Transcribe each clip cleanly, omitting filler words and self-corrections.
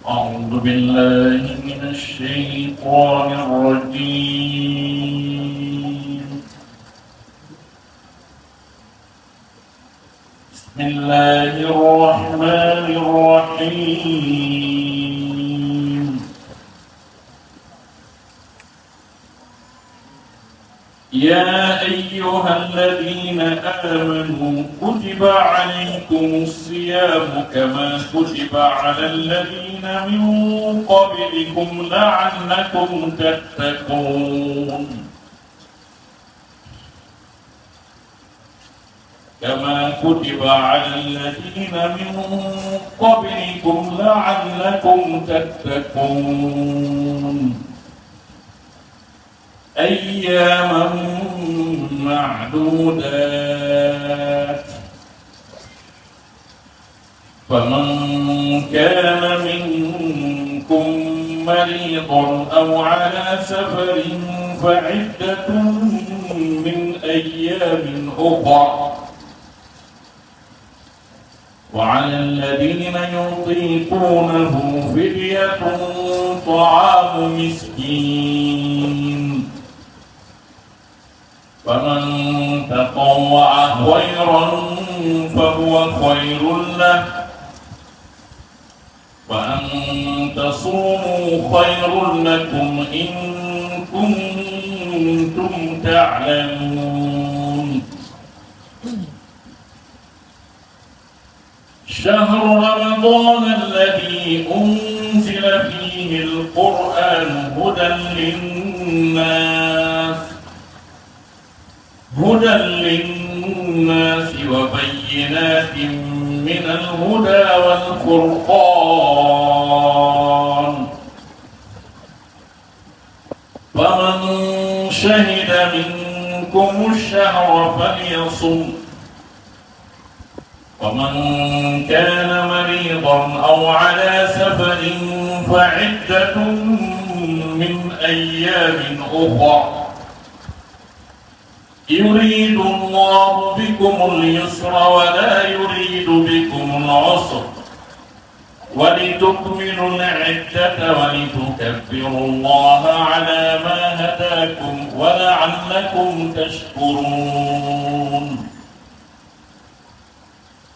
أعوذ بالله من الشيطان الرجيم. بسم الله الرحمن الرحيم. يا أيها الذين آمنوا كتب عليكم الصيام كما كتب على الذين من قبلكم لعلكم تتقون كما كتب على الذين من قبلكم لعلكم تتقون أياما معدودات فمن كان منكم مريضا أو على سفر فعدة من أيام أخرى وعلى الذين يطيقونه فدية طعام مسكين فمن تطوع خيرا فهو خير له وأن تصوموا خير لكم إن كنتم تعلمون شهر رمضان الذي أنزل فيه القرآن هدى للناس وبينات من الهدى والفرقان فمن شهد منكم الشهر فليصم ومن كان مريضا أو على سفر فعدة من أيام أخرى يريد الله بكم اليسر ولا يريد بكم العسر ولتكملوا العدة ولتكبروا الله على ما هداكم ولعلكم تشكرون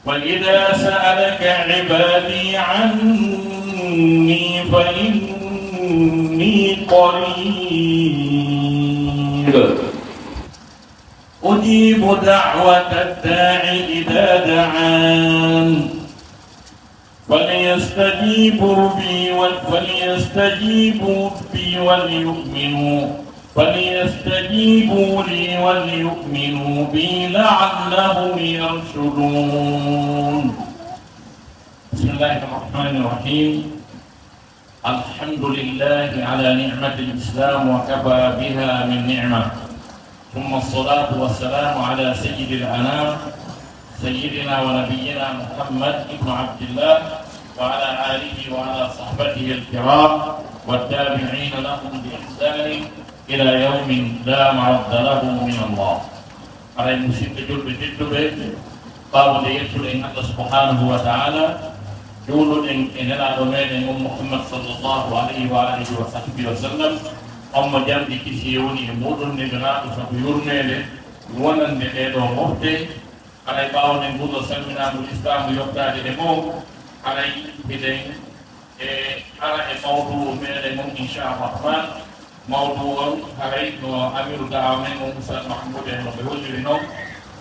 وإذا سألك عبادي عني فإني قريب أجيب دعوة الداع إذا دعان فليستجيبوا بي فليستجيبوا لي وليؤمنوا بي لعلهم يرشدون. بسم الله الرحمن الرحيم. الحمد لله على نعمة الإسلام وكفى بها من نعمة، ثم الصلاة والسلام على سيد الأنام سيدنا ونبينا محمد بن عبد الله وعلى آله وعلى صحبته الكرام والتابعين لهم بإحسان إلى يوم لا مرد له من الله. على المسيح جل بجد قابل يسر إن الله سبحانه وتعالى يقول إن الأدومين محمد صلى الله عليه وآله وصحبه وسلم أما جامد كسيوني مودن نجنا وسبيورني لوانا نجدو مهتي على باون نقول سلمنا بالإسلام يقطع لهم على بدين على موضوع من المهم إن شاء الله الرحمن موضوع على أمير دعوة موسى محمود المبهوج لهم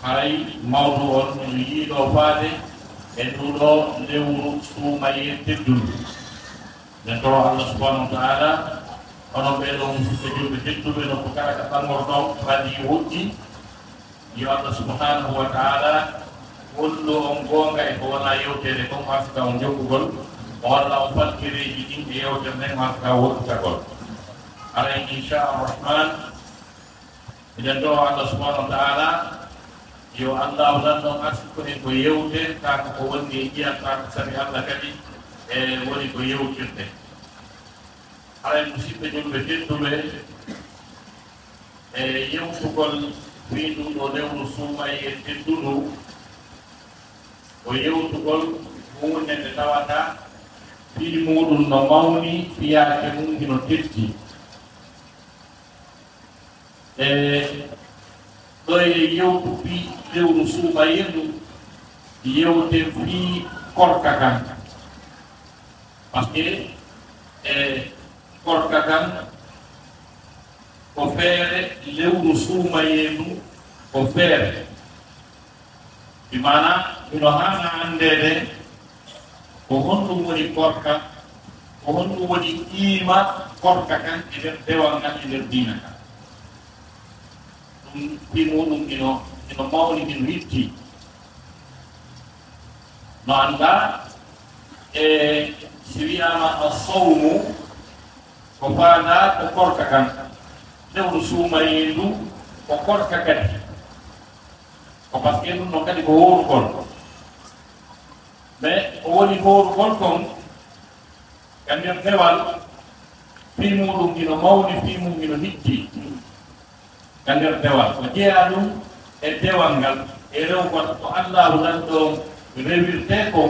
على موضوع يجيد وفاده يدلو لورو سومي تدل نتوى الله سبحانه وتعالى ono ɓeɗo musidɓe julɓe tedduɓe no ko kala ka ɓangorɗo waɗi woɗɗi yo Allah subhanahu wa taala hollu on gonga e ko wona yewtere kon hasika on jokkugol o walla o falkireji ɗin e yewtere nden hasika woɗɗitagol alay inchallah eɗen ɗo Allah subhanahu wa taala yo Allah lanɗon asiko en ko yewte taka ko wonni e ƴiyam taka sabi Allah kadi e woni ko yewtirde alay musidɓe julɓe tedduɓe e yewtugol wiinduɗo lewru suumay e tedduɗu o yewtugol hunde nde tawata fii muɗum no mawni fiyaake mum hino tetti e ɗo e yewtu fii lewru suuma yendu yewte fii korka kan par ce que e korka kan ko feere lewru suuma yendu ko feere bi mana mino hana andede ko honɗum woni korka ko honɗum woni qiima korka kan e nder dewal ngal e nder diina kan ɗum fi muɗum ino mawni ino witti no anda e si wiyama assawmu ko faada ko korka kan lewru suuma yendu ko korka kadi ko par ce que ɗum noon kadi ko worugol mais o woni worugol kon ka nder dewal fi muɗum ino mawni fi mum ino hitti ka nder dewal ko jeeya ɗum e dewal ngal e rewgol ko allahu nan ɗon rewirte ko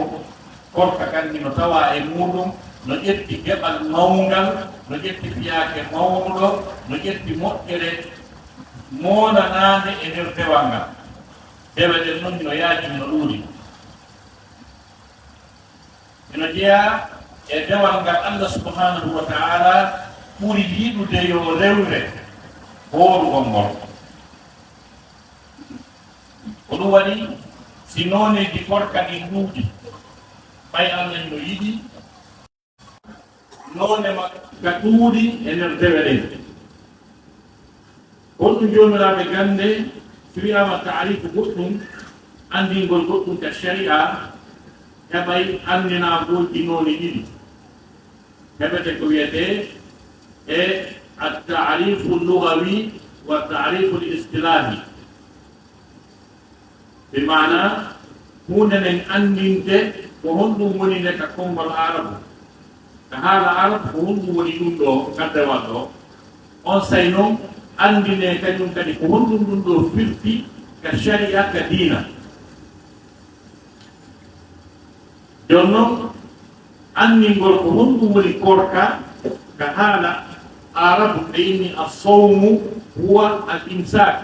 korka kan ino tawa e muɗum no ƴetti geɓal mawngal no ƴetti fiyaake mawnuɗo no ƴetti moƴƴere monanade e nder dewal ngal dewe ɗen noon no yaaji no ɗuuri ino jeeya e dewal ngal allah subhanahu wa taala ɓuri yiɗude yo rewre hoorugol ngol ko ɗum waɗi si nooneji korka ɗi ɗuuɗi ɓay allah no yiɗi noone makka ɗuuɗi e nder dewe ɗen goɗɗum joomiraaɓe gannde so wiyama taarifu goɗɗum anndingol goɗɗum ka sharia heɓay anndinaagoji noone ɗiɗi heɓete ko wiyete e attarifu lugawi wa tarifu l istilahi bi mana hunde nden anndinte ko honɗum woni nde ka konngol arabu ka haala arab ko honɗum woni ɗum ɗo gaddewal ɗo on say noon andine kañum kadi ko honɗum ɗum ɗo firti ka sharia ka diina jon noon anndingol ko honɗum woni korka ka haala arabu ɓe inni assawmu huwa al imsak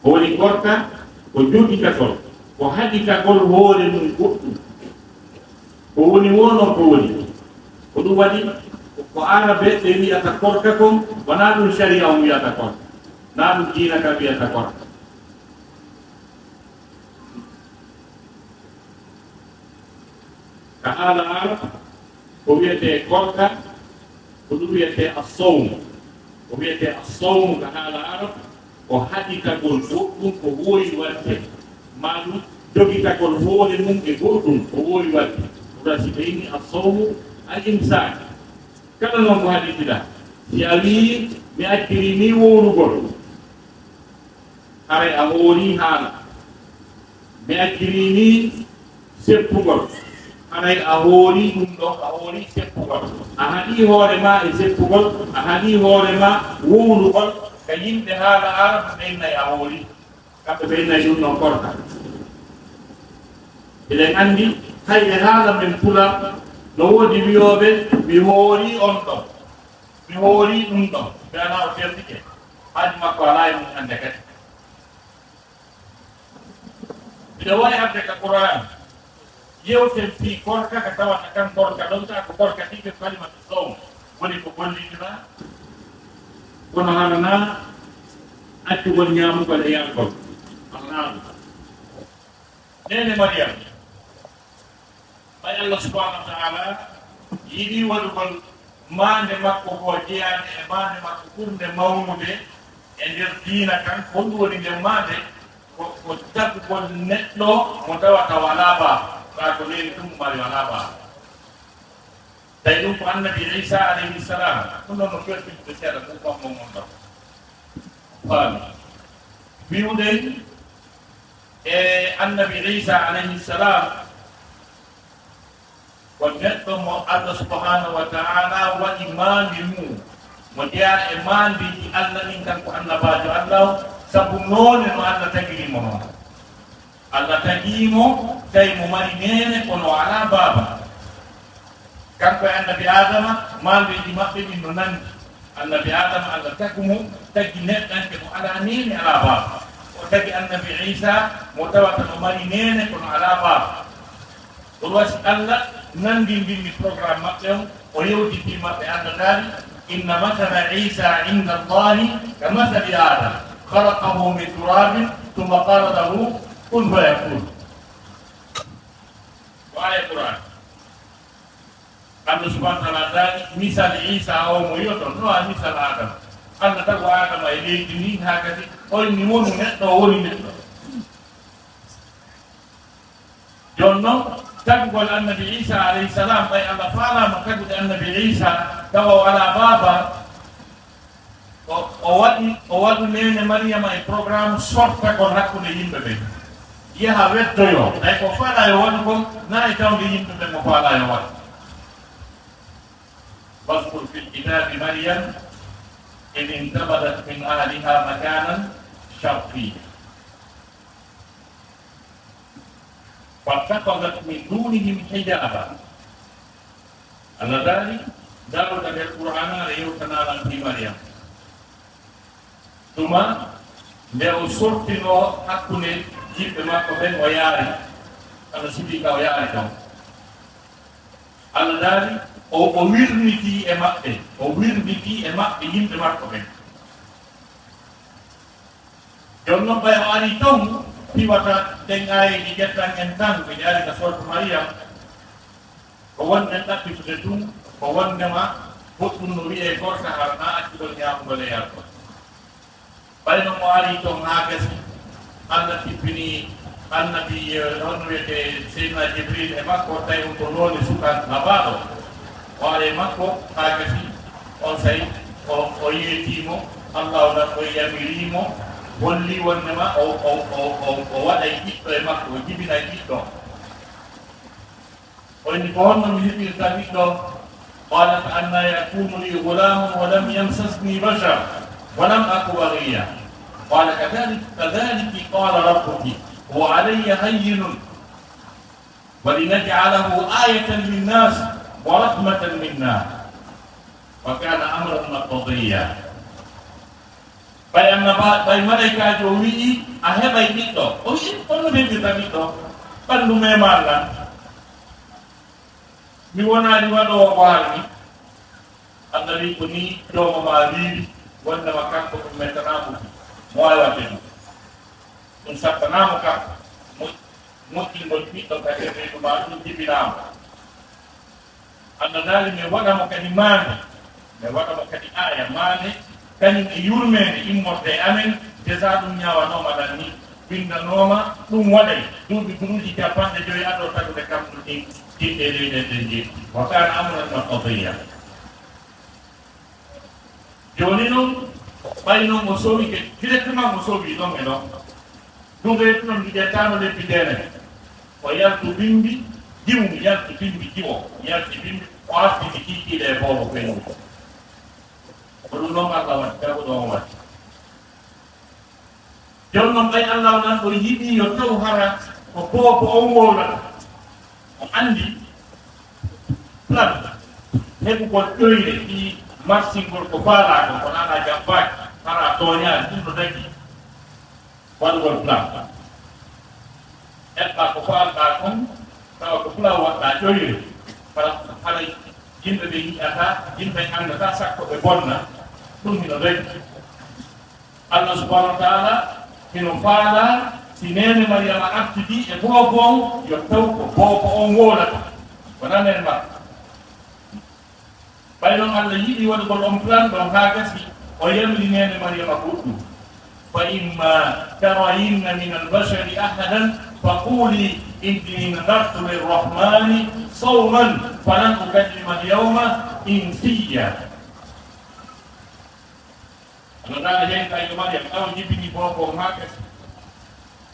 ko woni korka ko joɗikatol ko haɗikagol hoore mum goɗɗum ko woni wono ko woni ko ɗum waɗi ko arabe ɓe wiyata korka kon wona ɗum sharia on wiyata korka na ɗum diina ka wiyata korka ka haala arab ko wiyete korka ko ɗum wiyete assawmu ko wiyete assawmu ka haala arab ko haɗitagol goɗɗum ko woyi watte ma ɗum jogitagol hoore mum e goɗɗum ko woyi watte si ɓe inni assawmu al imsak kala noon ko haɗitiɗa si a wii mi acciri ni wowrugol haray a hoori haala mi acciri ni seppugol haray a hoori ɗum ɗo a hoori seppugol a haɗi hoore ma e seppugol a haɗi hoore ma wowrugol ka yimɓe haala arab ɓennayi a hoori kamɓe ɓennayi ɗum ɗon korka eɗen anndi hay e haala men pula no woodi wiyooɓe mi hoori on ɗon mi hoori ɗum ɗon mbiyana o ferdike haaji makko alaa e mum hannde kadi mbiɗa wawi arde ka qouran yewten fii korka ka tawata kan korka ɗon ta ko korka ɗiɓe kalimatu sawm woni ko gollitira kono haɗana accugol ñaamugol e yargol alnaaɗu nene mariam ɓay allah subahanahu wa taala yiɗi waɗugol maande makko ko jeyaade e maande makko ɓurde mawnude e nder diina kan honɗum woni nder maande ko jaggugol neɗɗo mo tawata wala baaba ɓa ko leydi ɗum mari wala baaba tawi ɗum ko annabi isa alayhi salam ɗum noon no fertiɗe seeɗa ɗum fammo mon ɗo faami wiwɗen e annabi isa alayhi salam ko neɗɗo mo allah subhanahu wa taala waɗi maandi mum mo jeya e maandiji allah ɗin kan ko annabajo allah sabu noone no allah tagirimo noon allah tagimo tawi mo mari nene kono ala baaba kanko e annabi adama malɓeji maɓɓe ɗin no nandi annabi adama allah tagi mo taggi neɗɗanke mo ala nene ala baaba o tagi annabi isa mo tawata no mari nene kono ala baaba ɗum wasi allah nandindinni programme maɓɓe on o yewtiti maɓɓe allah daali inna mathala isa inda allahi ka mathali adam khalaqahu min turabin thumma qala lahu kun fayakun ko aya qur'an Allah subhanahu wa ta'ala daali misal isa o mo yoto no a misal adam allah tago adama e leydi ni ha kadi holni wonu neɗɗo o woni neɗɗo jon noon tagugol annabi isa alayhi salam ɓay allah faalama tagude annabi isa tawa o ala baaba o waɗu nene mariama e programme sortagol hakkude yimɓe ɓe yaha weddoyo ay ko faala yo waɗu kon na e tawde yimɓe ɓe mo faala yo waɗu واذكر في الكتاب مريم إذ انتبذت من أهلها مكانا شرقيا فاتخذت من دونهم حجابا على ذلك داروا في القرآن ليوتنا في مريم ثم لو سرتنو حقني جيب ما كبن وياري أنا سيدي كوياري كم على ذلك o wirniti e maɓɓe yimɓe makko ɓen jon noon ɓay o ari ton piwata ɗen ayeji ƴettan en tan ko jaari ka sorte mariam ko wonɗen ɗaɓɓitude tun ko wondema goɗɗum no wiye gorka har na accuɗon ñamugol e yarko ɓayno mo ari ton ha gasi allah tippini annabi honno wiyete seydna jibril e makko tawi on ko noone sukan labaɗo waare makko ha gasi on sayi o yeetimo allah oɗan o yamirimo holli wonnema o waɗay ɓiɗɗo e makko o jibinay ɓiɗɗo oyni ko honno mi heɓirta ɓiɗɗo qalat anna yakunu li gulamun wa lam yamsasni bashar wa lam aku baghiya qala kadhaliki qala rabbuki huwa alayya hayyinun wa linaj'alahu ayatan linnas ورحمة منا وكان أمرا مقضيا bay malaikajo wi'i a heɓay ɓiɗɗo o wi holno heɓirta ɓiɗɗo ɓanndu memallan mi wonani waɗowo ko harmi allah wi ko ni jooma ma wiiri wondema kanko ɗum mettanamo mo wawi wadde ɗum sattanamo kanko moƴƴingol ɓiɗɗo kadi reɗuma ɗum jibinama Allah daali mi waɗamo kadi maane mi waɗamo kadi aya maane kañum e yurmede immorde amen déjà ɗum ñawanoma ɗan ni windanoma ɗum waɗay duuɓi duruuji capanɗe joyi aɗo tagude kam ɗum ɗin jiɗɗe leyɗe ɗe jeeɗi wa kana amran maqdiya joni noon ɓay noon o sowi ke directement o sowi ɗon e ɗon ɗum reetu noon wiƴetano lebbi dene o yaltu bimbi jiwmi yalti bimbi jiwo yalti bimbi o artini kiikiiɗe e boobo ɓendu ko ɗum noon allah waɗi tago ɗon waɗi jon noon ɓay allah o nan o yiɗi yo taw hara ko boobo on wowlata o anndi plan heɓugol ƴoyre ɗi marsingol ko faalaako ko nana jambaaki hara tooñaani ɗum no dagi waɗugol plan eɓɓa ko faalɗa kon tawa ko fula waɗɗa ƴoyre hala yimɓe ɓe yiɗata yimɓe anndata sakko ɓe bonna ɗum hino reggi allah subahanahu wa taala hino faala si nene mariama artidi e boobo on yo taw ko boobo on woolata wonana en makko ɓay noon allah yiɗi waɗugol on plan ɗon haa gasi o yamri nene mariama goɗɗum fa imma tarayinna min albashari ahadan faquli inni nadartu lirrahmani sawman falan ukallima alyawma insiya no dana hen kayno mariam aw jibini boobo on haa gasi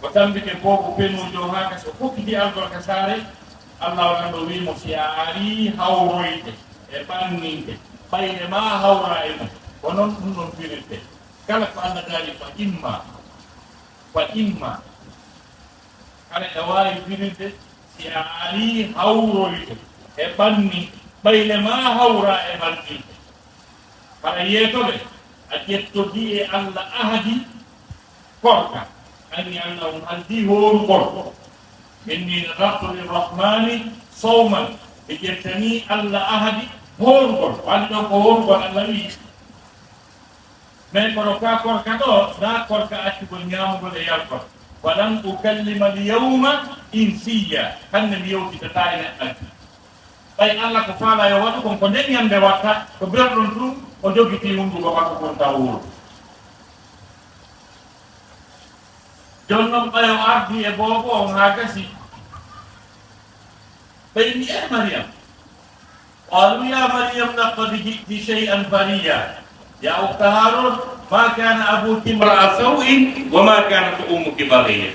o tambike boobo penujo haa gasi o fokkiti algol ka saare allah o tan o wimo si a ari hawroyde e ɓanninde ɓayde ma hawra e mum ko noon ɗum ɗon firirte kala ko allah daali fa imma kala e waawi firirde si a ari hawroyde e ɓanni ɓayle ma hawra e marɗilɓe haɗa yeetoɓe a ƴettodii e Allah ahadi korka anni Allah on haldi hoorugol inni nadartu lirrahmani sawman e ƴettani Allah ahadi hoorugol wani ɗon ko hoorugol Allah wi mais kono ka korka ɗo na korka accugol ñaamugol e yalkol walan ukallima alyawma insiya hande mi yewtitata e neɗɗanti ɓay Allah ko faala yo waɗu kon ko nden yande watta ko berɗon ɗum o jogiti hunduko makko kon taw wuuro jon noon ɓayo ardi e boobo on haa gasi ɓay mbi e mariam qalu ya mariam laqad jiti shay'an fariya ya ukta harun ma kana abuki imra'a saw'in wa ma kanat ummuki baghiya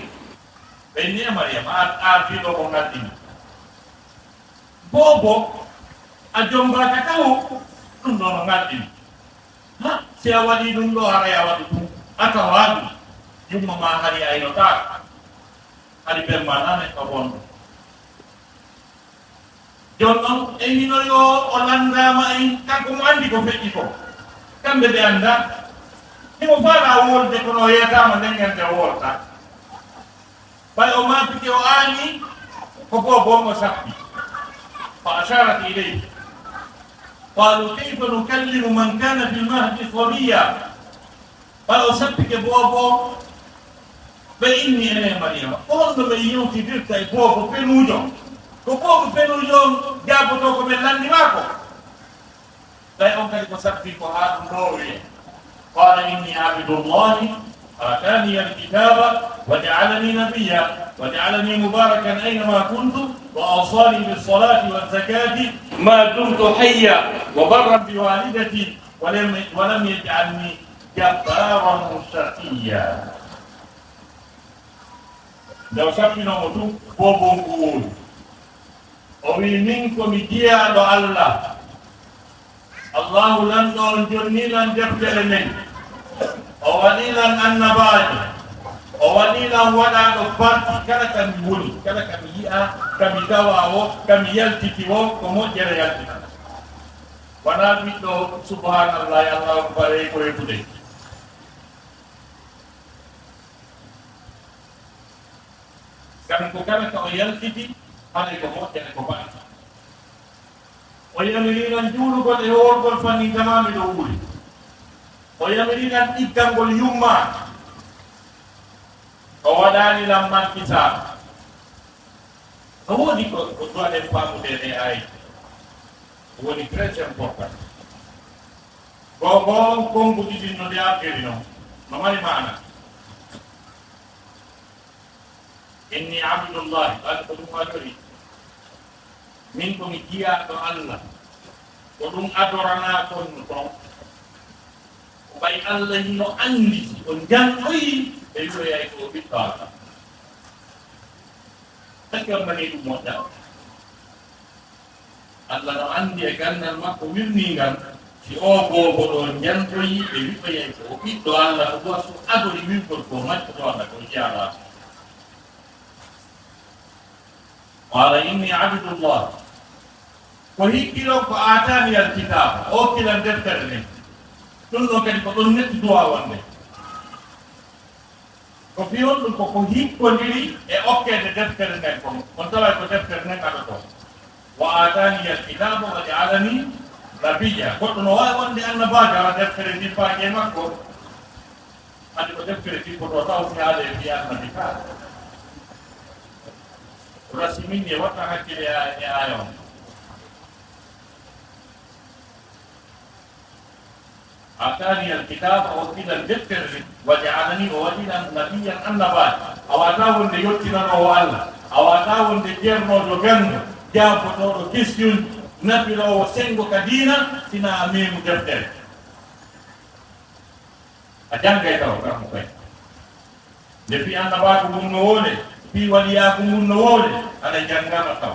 ɓay mbi e mariam ardiɗo ko ngaddini boobo a jombaka taw ɗum ɗo no ngaddini ha si a waɗi ɗum ɗo haray a waɗi ɗum a tawa ɗum yumma ma hari aynotaka hari ɓerma nane ka bonɗo jon noon e mino yo o landama en kanko mo andi ko feƴƴi ko kamɓe ɓe anda himo faala wolde kono yeyatama ndengente wolta ɓay o mapike o aani ko bobo o sappi fa asharat ileyhi qalu kayfa nukallimu man kana fi lmahdi sabiya ɓay o sappike bobo ɓe inni ene mariama on ɗo ɓe yewtidirta e bobo penuujo ko bobo penuujo on jaaboto ko ɓe landimako ɓay on kadi ko sappi ko haa ɗum ɗo wiye qala inni abidullahi atani alkitaba wa jaalani nabiya wa jaalani mubarakan aynama kuntu wa awsani bilsalati walzakati ma dumtu hayya wa barran biwalidati walam yaj'alni jabbaran shaqiya nde o sappinomo tum bobo ngu woodi o wi min komi jeyaaɗo Allah allahu lanɗo on jonnilan deftere men o waɗilan annabaajo o waɗilan waɗaɗo parti kala kami woni kala kami yi'a kami tawa o kami yaltiti o ko moƴƴere yaltita wona ɓiɗɗo subhanallah allahu bare ko yetude kanko kala ka o yaltiti haɗay ko moƴƴere ko baɗa o yamirinan juulugol e worgol fanni tamami ɗo wuuri o yamirinan ɗiggangol yumma o waɗani lamman kitaba no woodi ko dowaɗen faamude e ayi woni très important gogo konguɗiɗinno nde abbiri noon no mari mana inni abdullahi ɓaɗa ko ɗum adori min komi jiyaɗo Allah ko ɗum adorana konno ton ko ɓay Allah hino andi o janɗoyi e wiyoyay ko ɓiɗɗo Allah taki on mani ɗum moƴƴa Allah no andi e gandal makko wirningal si o bobo ɗo janɗoyi e wiyoyay ko ɓiɗɗo Allah ko so adori wirgol ko maccoto Allah ko jiyaɗa qala inni abdullah ko hikkilo ko atani alkitaba o kilan deftere nden ɗum ɗon kadi ko ɗon netti duwa wonde ko fiyon ɗum koko hikkodiri e okkede deftere nden on taway ko deftere nden aɗa to wa atani alkitaba wa jaalani nabiya goɗɗo no wawi wonde annabajo ala deftere dippaki e makko andi ko deftere dippoto taw fi haala e fiya annabi ka rasimini e watta hakkille e ayon atani alkitaba o waɗilan deftere wa jaalani o waɗilan nabiyan annabajo a wata wonde yettinanowo Allah a wata wonde jeernoɗo gango jaabotoɗo question nafirowo sengo ka diina sina a memu deftere a jangay taw kanko kay nde fi annabajo mum no wone fi waliyaku mum no wone aɗa janngama taw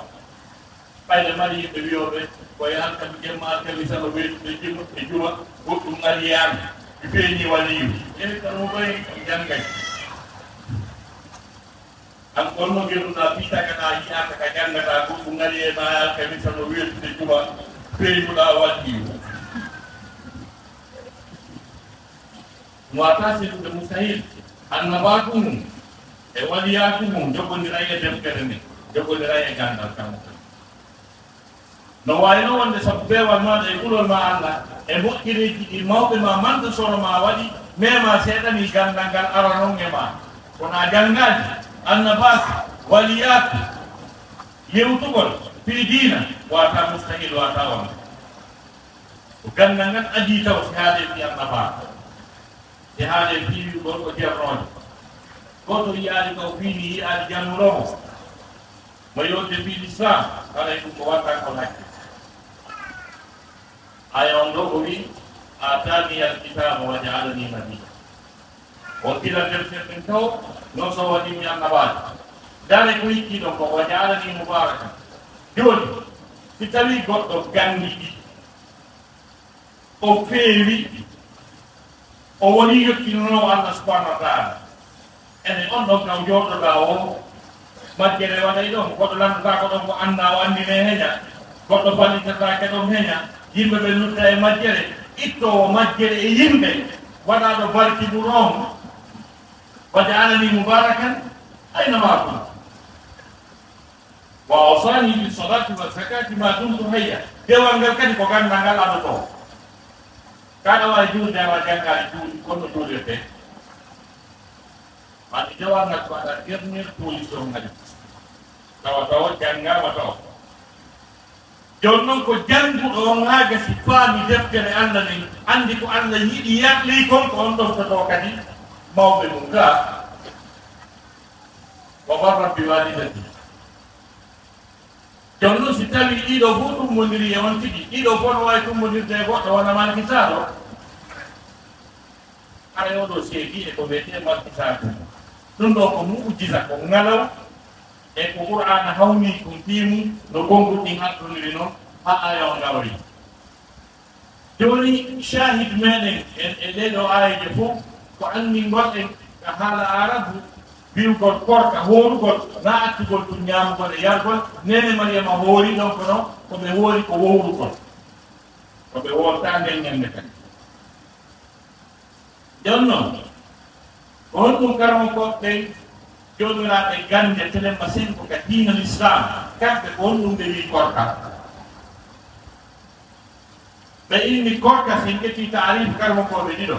ɓayde mari yimɓe wiyoɓe koye alkami jemma alkami salo weetude jima e juma goɗɗum ariyami mi feeñi waliyu e kamo ɓay janngay an konno geɗuɗa pitagana yiyaka ka janngata goɗɗum ari e ma alkami salo weetude juma peeynuɗa waɗɗi wata sidude mustahil annabatu mum e waliyatu mum joggondiray e deftere nde joggondiray e gandal kam no wayno wonde sabu bewal maɗa e ɓurol ma Allah e moƴƴireji ɗi mawɓe ma manda soro ma waɗi mema seeɗani gandal ngal ara non e ma wona jangaji annabatu waliyatu yewtugol fi diina wata mustahil wata wonde ko gandal ngal adi taw si haade fi annabatu e haade fiwi gorko jernoje goto yiyaali kaw fiini yiyaali jannuromo mo yodde fi l'islam alay ɗum ko watta ko hakke aya on ɗo o wi atani alkitaba wa jaalani nabiyya o tila deftere ɗen taw non so waɗimi annabajo dare ko yikki ɗon ko wa jaalani mubaraka joni si tawi goɗɗo gandiɗi o feewi o woni yottinono Allah subhanahu wa ta'ala ene on ɗon kam jooɗoɗa o majjere waɗay ɗon goɗɗo landata ko ɗon ko anda o andine heña goɗɗo ballitatake ɗon heña yimɓe ɓe lutta e majjere ittowo majjere e yimɓe waɗaɗo barki ɗuron waja'alani mubarakan aynama kuntu wa awsani bis salati wa zakati ma dumtu hayya dewal ngal kadi ko gandal ngal aɗoto kaɗa wawi juurde awa janggali juuɗi konno juulirte mati dewal ngal ko aɗa dernier position ngadi tawa janngama taw joni noon ko jannguɗo on haa gasi faami deftere Allah nden anndi ko Allah yiɗi yatli kon ko on ɗoftoto kadi mawɓe mum ga wa barra bi walidati joni noon si tawi ɗiɗo fof ɗummodiri e on tigi ɗiɗo fof no wawi ɗummodirde e goɗɗo wona malkisaɗo ara oɗo seedi e ko wiyete malkisaɗo ɗum ɗo ko mu'jiza ko ngalaw e ko qur'ana hawni ɗum fiimu no gonguɗɗi haɗɗodiri noon ha aya o ngawri joni shahid meɗen e ɗeɗo ayaje fof ko anndingol en ko haala arabu biwgol korka hoorugol na accugol ɗum ñaamugol e yargol nene mariama hoori ɗon ko noon koɓe hoori ko wowrugol koɓe wonta nden ñande kadi jon noon ko hon ɗum karamokoɓe jooɗiraɓe gande telen masin ko ka diina l'islam kamɓe ko hon ɗum ɓe wi korka ɓe inni korka sen ƴetti taarif karamokoɓe ɗiɗo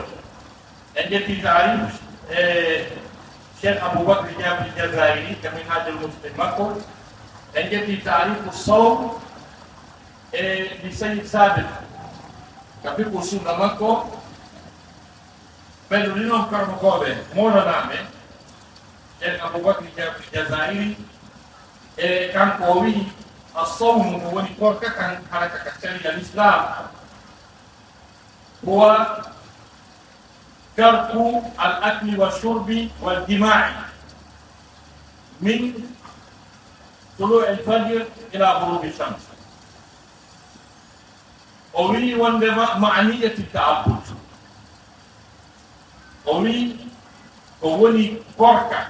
en ƴetti taarif e cheikh aboubacry diabri jazairi kamin haajol muslim makko en ƴetti taarifu sawm e li sayid sabit ka fiqu sunna makko ɓeɗo ɗinon karamokoɓe moɗanaɓe cheikh aboubacry diabri jazairi e kanko o wi الصوم هو كوركا كان حركة كشريعة الإسلام هو ترك الأكل والشرب والجماع من طلوع الفجر إلى غروب الشمس أوي وندما معنية التعبد أوي أولي كوركا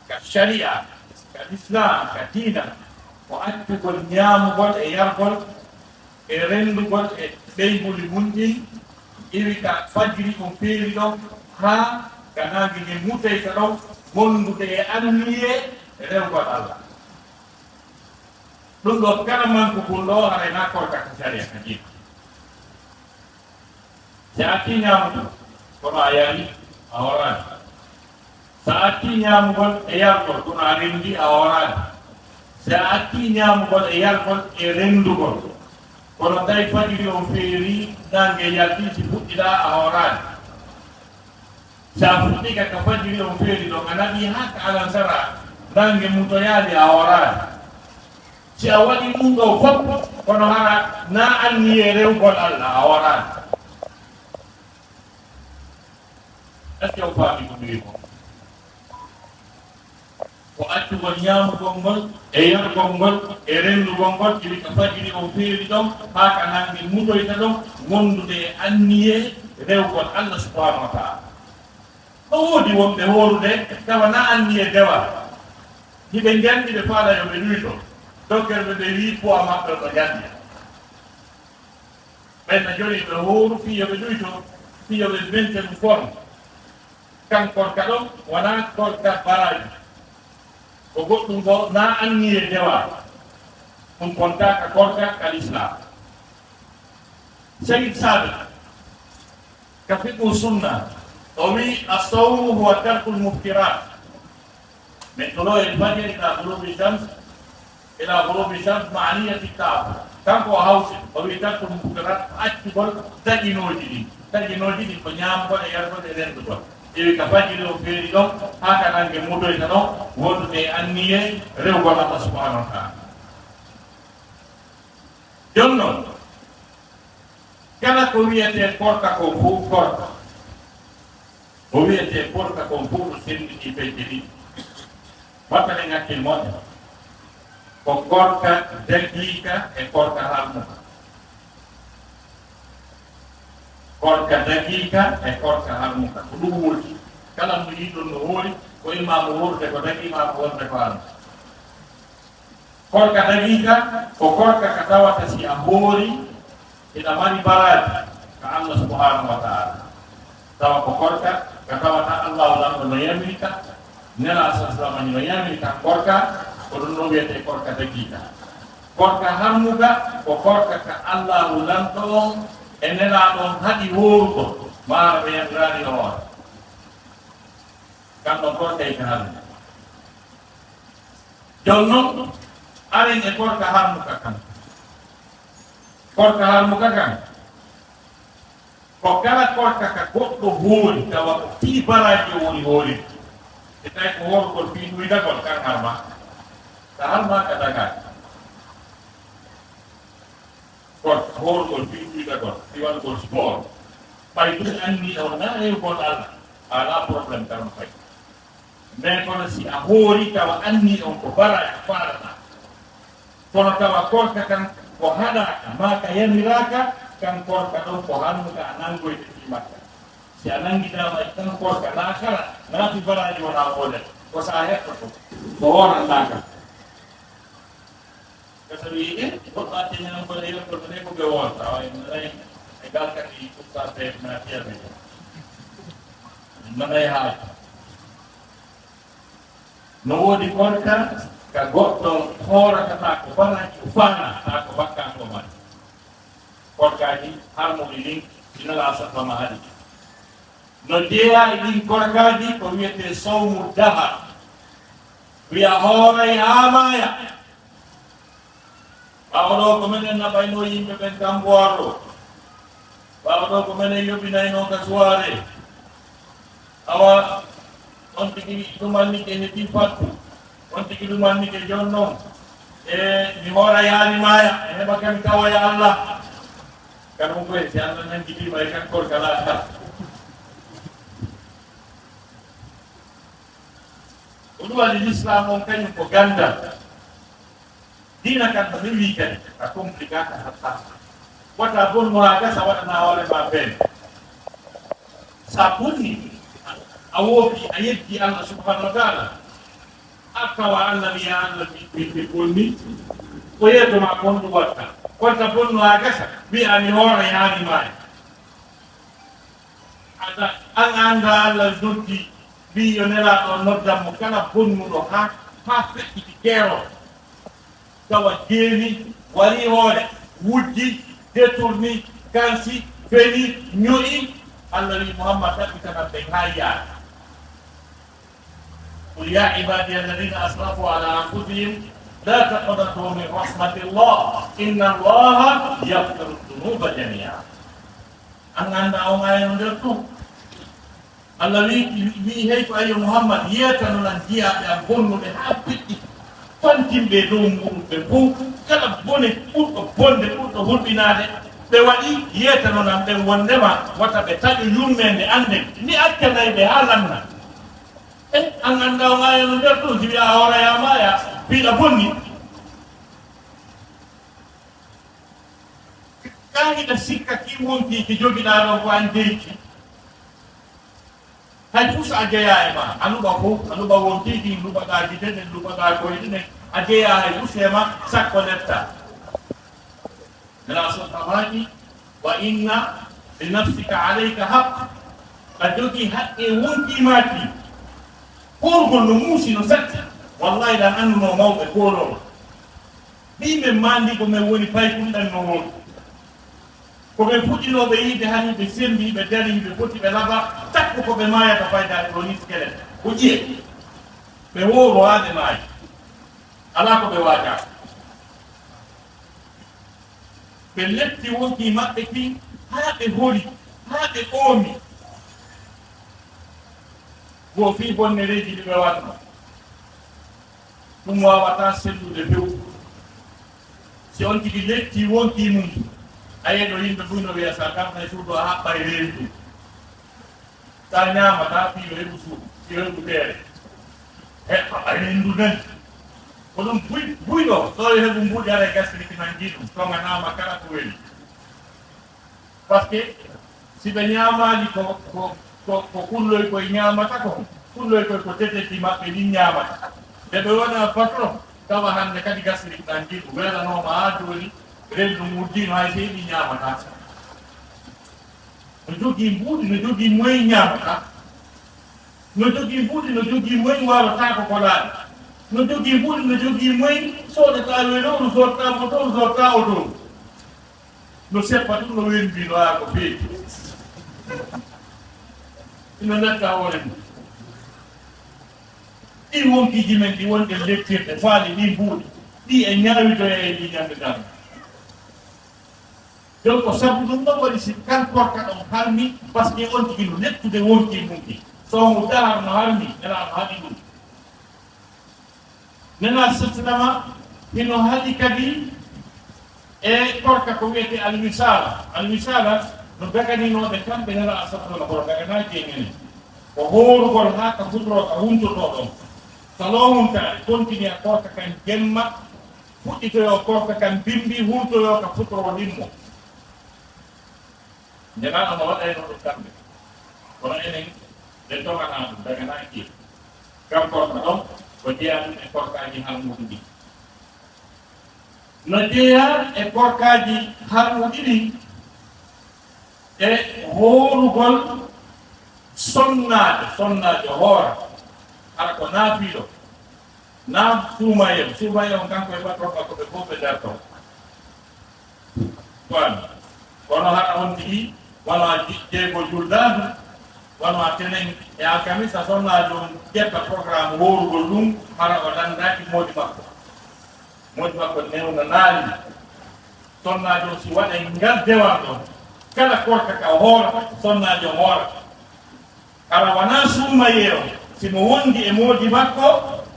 كالشريعة كالإسلام كدينا وأكتبول نيامبول يربول رندبول بيبول مندي إيكا فجري فيري دو ها كناغي نموتي كدو مندوتي أنمية رewgol Allah ɗum ɗo kala manko kulɗo arena korka ko sharia ka jiɗi si atti ñamugo kono a yaani a worani so atti ñamugol e yargol kono a rendi a worani so atti ñamugol e yargol e rendugol kono tawi fajiri on feeri nangue yalti si fuɗɗiɗa a worani sa fuɗɗika ka fajiri on feeri ɗon a naɓi hakka alansara nangue mutoyaade a worani si a waɗi ɗum ɗo fof kono hara na anniye rewgol Allah a worani est ce que o faami ko mbi ko ko accugol ñaamugol ngol e yargol ngol e renndugol ngol iwi ko fajiri o feeri ɗon haa ka nangue mutoyta ɗon wondude e anniye rewgol Allah subhanahu wa taala ɗo woodi wonɓe hoorude tawa na anniye dewa hiɓe nganndi ɓe faala yo ɓe ɗuyto dokkerɓe ɓe wi poids maɓɓe ɗo janndi ɓen no joni ɓe howru fiyoɓe ɗuyto fiyoɓe bente ɗum forme kan korka ɗon wona korka baraji ko goɗɗum go na anniye dewa ɗum kontaka korka kal islam sayid sabe ka fiqu sunna o wi assawmu huwa tarku lmuftirat min tulu'i lfajr ila ghurubi shams ila ghurubi shams ma'niyati ta'ab kanko hawsi o wi tarku lmuftirat accugol taƴinoji ɗi ko ñamgol e yargol e rendugol ƴeewi ka fajiri o feeri ɗon haa ka nange mudoyta ɗon wondude e anniye rewgol Allah subhanahu wa taala jon noon kala ko wiyete korka ko fof korka o wiyete korka kon fof ɗo sennditi peƴƴe ɗiɗi wattane ŋakkil moƴƴo ko korka dagiika e korka harmuka korka dagiika e korka harmuka ko ɗum woni kala mo yiɗon no hoori ko imma mo wurde ko dagi ma ko wonde ko harmuka korka dagiika ko korka ka tawata si a hoori ina mari baraji ka Allah subhanahu wa ta'ala tawa ko korka ka tawata Allahu lamɗo no yamiri ka nela sallallahu no yamiri ka korka ko ɗum ɗo wiyete korka dagiika korka harmuka ko korka ka Allahu lamɗo on e nela ɗon haɗi horugo maara ɓe yamirani hoore kan ɗon korka e ka harmuka jon noon aren e korka harmuka kan korka harmuka kan ko kala korka ka goɗɗo hoori tawa ko fii baraji o woni hoori e tawi ko horugol fii ɗuydagol kan harma ta harma ka dagaki korka horugol fii ɗuydagol fi waɗugol sport ɓay ɗum anni o na rewgol Allah ala probléme tan fay mais kono si a hoori tawa anni on ko baraji farata kono tawa korka kan ko haɗaka ma ka yamiraka kan korka ɗon ko hannuka a nangoyde fi makka si a nangidama e tan korka na kala naati baraji wona hoole ko sa hettoto ko horanɗaka kasa wi e goɗɗo atteñanan kone yettoto ne ko ɓe wonta awa nayi e gal kadi usta be na tiyame nanayi haaji no woodi korka ka goɗɗo hooratata ko baraji o faana ta ko bakka ko man korkaji harmuɗi ɗin inala sallama haɗi no jeeya e ɗin korkaji ko wiyete sawmu daha wiya hooray haa maaya ɓaawa ɗo ko minen naɓayno yimɓe ɓen kamboir ɗo ɓaawa ɗo ko minen yoɓinayno ka soirée awa on tigi ɗumannike heddi fattu on tigi ɗumannike jon noon e mi hoora yaani maaya e heɓa kami tawoya Allah kan ɗum koye si Allah nangitima e kan korka laata ko ɗum waɗi l'islam on kañum ko gandal dina kan no wi kadi a complicata hatta wata bonno ha gasa waɗana hoore ma feere sa bonni a woofi a yeddi Allah subhanahu wa taala a tawa Allah wiya Allah mi bonni ko yeddoma kon ɗum watta konta bonno ha gasa wiya mi hoora yaani maaya an anda Allah noddi wi yo nelaɗo noddanmo kala bonnuɗo ha feƴƴiti keero tawa jeeni wari hoore wujji détourni kansi feni ño'i Allah wi Muhammad taɓɓitanan ɓen ha yaade قل يا عبادي الذين اسرفوا على انفسهم لا تقنطوا من رحمه الله ان الله يغفر الذنوب جميعا ان عند اوما يندرتو الذي هيك اي محمد يتنو نجيا بان بونو be happiti fantimbe dow mumɓe fof kala bone ɓurɗo bonde ɓurɗo hulɓinade ɓe waɗi yetano nan ɓen wondema wata ɓe taƴo yummende ande ni accanayɓe ha lanna an anda o ŋayano nder ɗum si wiya hoorayamaya piiɗa bonni kahiɗa sikka ki wonkiki jogiɗa ɗon ko an deyki hay fuu so a jeeya e ma a luɓa fof a luɓa wonkiki luɓaɗa gite ɗen luɓaɗa koyɗe ɗen a jeeya hay fuu sema sakko netta mela so tamaji wa inna li nafsika alayka haqq, a jogii haqqe wonkimaaki horgol no muusi no satti. Wallahi ɗan annduno mawɓe koɗo ɓi men mandi ko men woni paykulɗan no won ko ɓe fuɗɗinoɓe yiide hani ɓe sembi ɓe dari ɓe foti ɓe laba takko ko ɓe mayata faydaɗe ɗo ni skelet ko ƴiye ɓe wooro haade maayi ala ko ɓe waata. ɓe letti wonki maɓɓe ki haa ɓe holi haa ɓe oomi go fii bonnereji ɗi ɓe wanno ɗum wawata sellude few. si on tigi letti wonki mum ayeɗo yimɓe ɓuy no wiya sa garna e suudu a haɓɓa e reedu sa ñamata fiyo heɓu suudu fiyo heɓu teere heɓɓa rendu nani ko ɗum buyɗo so heɓu mbuuɗi ara e gasriki nangi ɗum tonga nama kala ko weli par ce que si ɓe ñamali ko kulloy koye ñamata ko kulloy koye ko teteti maɓɓe ɗin ñamata nde ɓe wona patron tawa hande kadi gasriki nangi ɗum welanoma ha joni rendu muddino hay seyɗi ñamata no jogii mbuuɗi no jogii moyen ñamata no jogii mbuuɗi no jogii moyen wawata ko laaɗi no jogii mbuuɗi no jogii moyen soodata welowru sodta motoru sodta otoru no seppa ɗum no wenndino ha ko feewi ino netta hoore mum. ɗi wonkiji men ɗi wonɗe lettirɗe faali ɗi mbuuɗi ɗi e ñaawitoya e ɗi ñande dam donc sabu ɗum ɗon waɗi si kan korka ɗon harmi par ce que on tigi no lettude wonki mum ɗi somo dahar no harmi nelaano haɗi ɗum nena sirtinama hino haɗi kadi e korka ko wiyete almisala no daganinoɓe kamɓe nela a sabtono kono daganaji e ngene ko hoorugol ha ka futoro ka huntoto ɗon salo huntare continue a korka kan jemma fuɗɗitoyo korka kan bimbi huntoyo ka futoro limmo ndenaɗo no waɗayno ɗum kamɓe kono enen ɓe togana ɗum daganaki kam korka ɗon ko jeeya ɗum e korkaji harmuɗi ɗi no jeeya e korkaji harmuɗi ɗi e hoorugol sonnade hoora hara ko naafiɗo na suumayem kanko e ɓatorɗa ko ɓe fof ɓe darto wan kono hara on tigi wona jeego juldandu wona tenen e alkamisa sonnajo on ƴetta programme hoorugol ɗum hara o landaki moodi makko newna naali sonnajo si waɗa ngal dewan ɗon kala korka ka hoora sonnajo hoora kala wona suumayeo simo wondi e moodi makko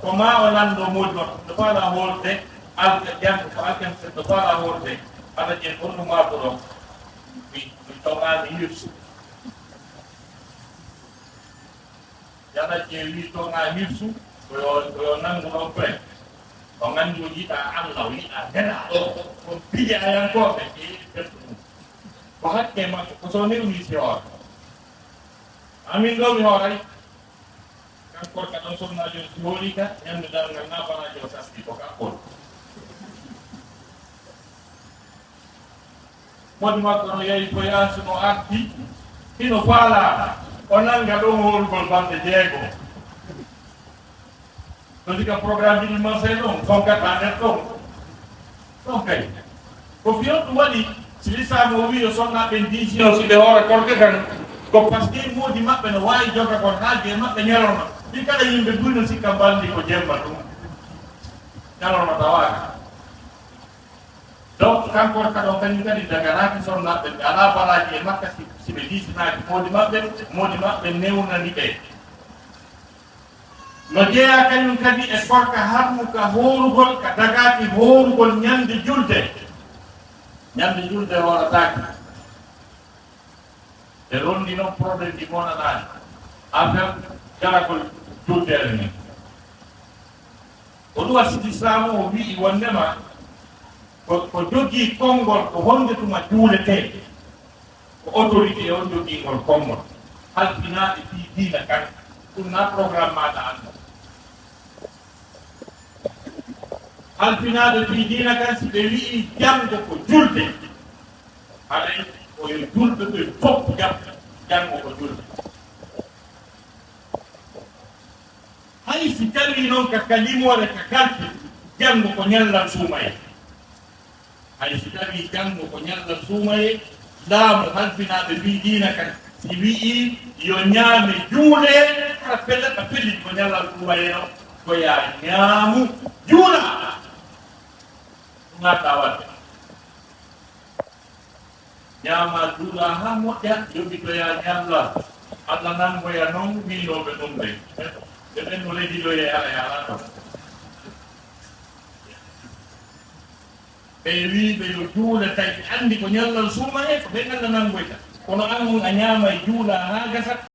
ko ma o lando moodi makko to faala hoorde alka jango ko alkamisa to faala hoorde aɗa ƴen honno maako ɗon mi tongani hirsu yaɗa ƴe wi tonga hirsu koyo nangu ɗon pre o gandi o yiɗa allah o yiɗa ndenaɗo ko pije ayankoɓe ƴeeɗi mum ko hakke makko ko so newni si hoora amin ɗo mi hooray kan korka ɗon somnajo si hoori ka ñande dalngal nafanajo o sasti ko kakkol modi makko no yeeyi ko yaasi no arti hino faala o nanga ɗon hoorugol balɗe jeego no diga programme ji man sey ɗon fonkata nder ɗon kay ko fiyon ɗum waɗi si lissamu o wi o sonnaɓe décision si ɓe hoora korka kan ko par ce que moodi maɓɓe no wawi joga kon haaji e maɓɓe ñalorma ɗi kala yimɓe duyno sikka mbaldi ko jemma ɗum ñalorma tawaka donc kankor ka ɗon kañum kadi daganaki sonnaɓe ɓe ala balaji e makka si ɓe disinaki moodi maɓɓe newnani ɓe no jeeya kañum kadi e korka harmuka hoorugol ka dagaki hoorugol ñande julde hoorataki e rondi noon probléme ɗi monanani affaire garagol juldere ni o ɗum wasiti islamu o wii wondema ko jogii konngol ko hondetuma juulete ko autorité on jogiingol konngol halfinaɗe fi diina kan ɗum na programme maɗa anda halfinaɗe fi diina kan si ɓe wii janngo ko julde haɗay koyo julɓe ɓe fof janngo ko julɓe. hay si tawi noon ka kalimore ka kalfi janngo ko ñallan suumaye, hay si tawi janngo ko ñallan suumaye, laamu halfinaɓe mbiɗina kan si wii yo ñaame juule kala pelle ɗa pelliti ko ñallan suumayeno ko ya ñaamu juula ŋatta wadde ñaama juula ha moƴƴa joɓitoya ñalla allah nangoya noon winoɓe ɗum ɓe ɓe ɓen no leydiɗoye ala yala ɗo ɓe wiɓe yo juula tawi andi ko ñallan suuma e ko ɓe ngalla nangoyta kono an a ñaama e juula ha gasa